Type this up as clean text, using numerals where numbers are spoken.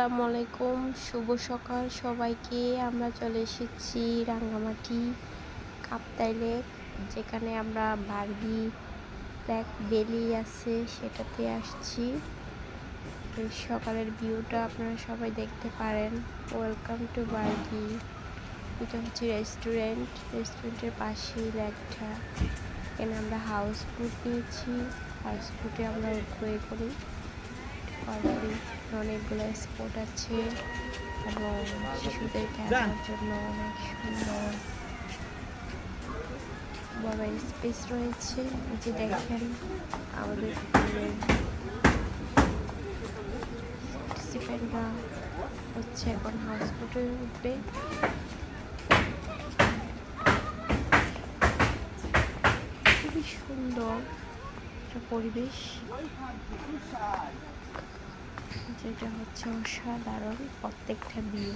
আসসালামু আলাইকুম, শুভ সকাল সবাইকে। আমরা চলে এসেছি রাঙ্গামাটি কাপ্তাইলে, যেখানে আমরা বার্বি ব্ল্যাক বেলি আছে সেটাতে আসছি। এই সকালের ভিউটা আপনারা সবাই দেখতে পারেন। Welcome to Barbie. এটা হচ্ছে রেস্টুরেন্টের পাশেই লেকটা। এখানে আমরা হাউস বোট নিয়েছি, হাউস বোটে আমরা উঠবো করি। অনেকগুলো স্পট আছে এবং শিশুদের খেলার জন্য অনেক সুন্দর বড় স্পেস রয়েছে। যে দেখেন আমাদের পার্টিসিপেন্টরা হচ্ছে এখন হাউস বোটে উঠবে। খুবই সুন্দর একটা পরিবেশ, যেটা হচ্ছে অসাধারণ প্রত্যেকটা ভিউ।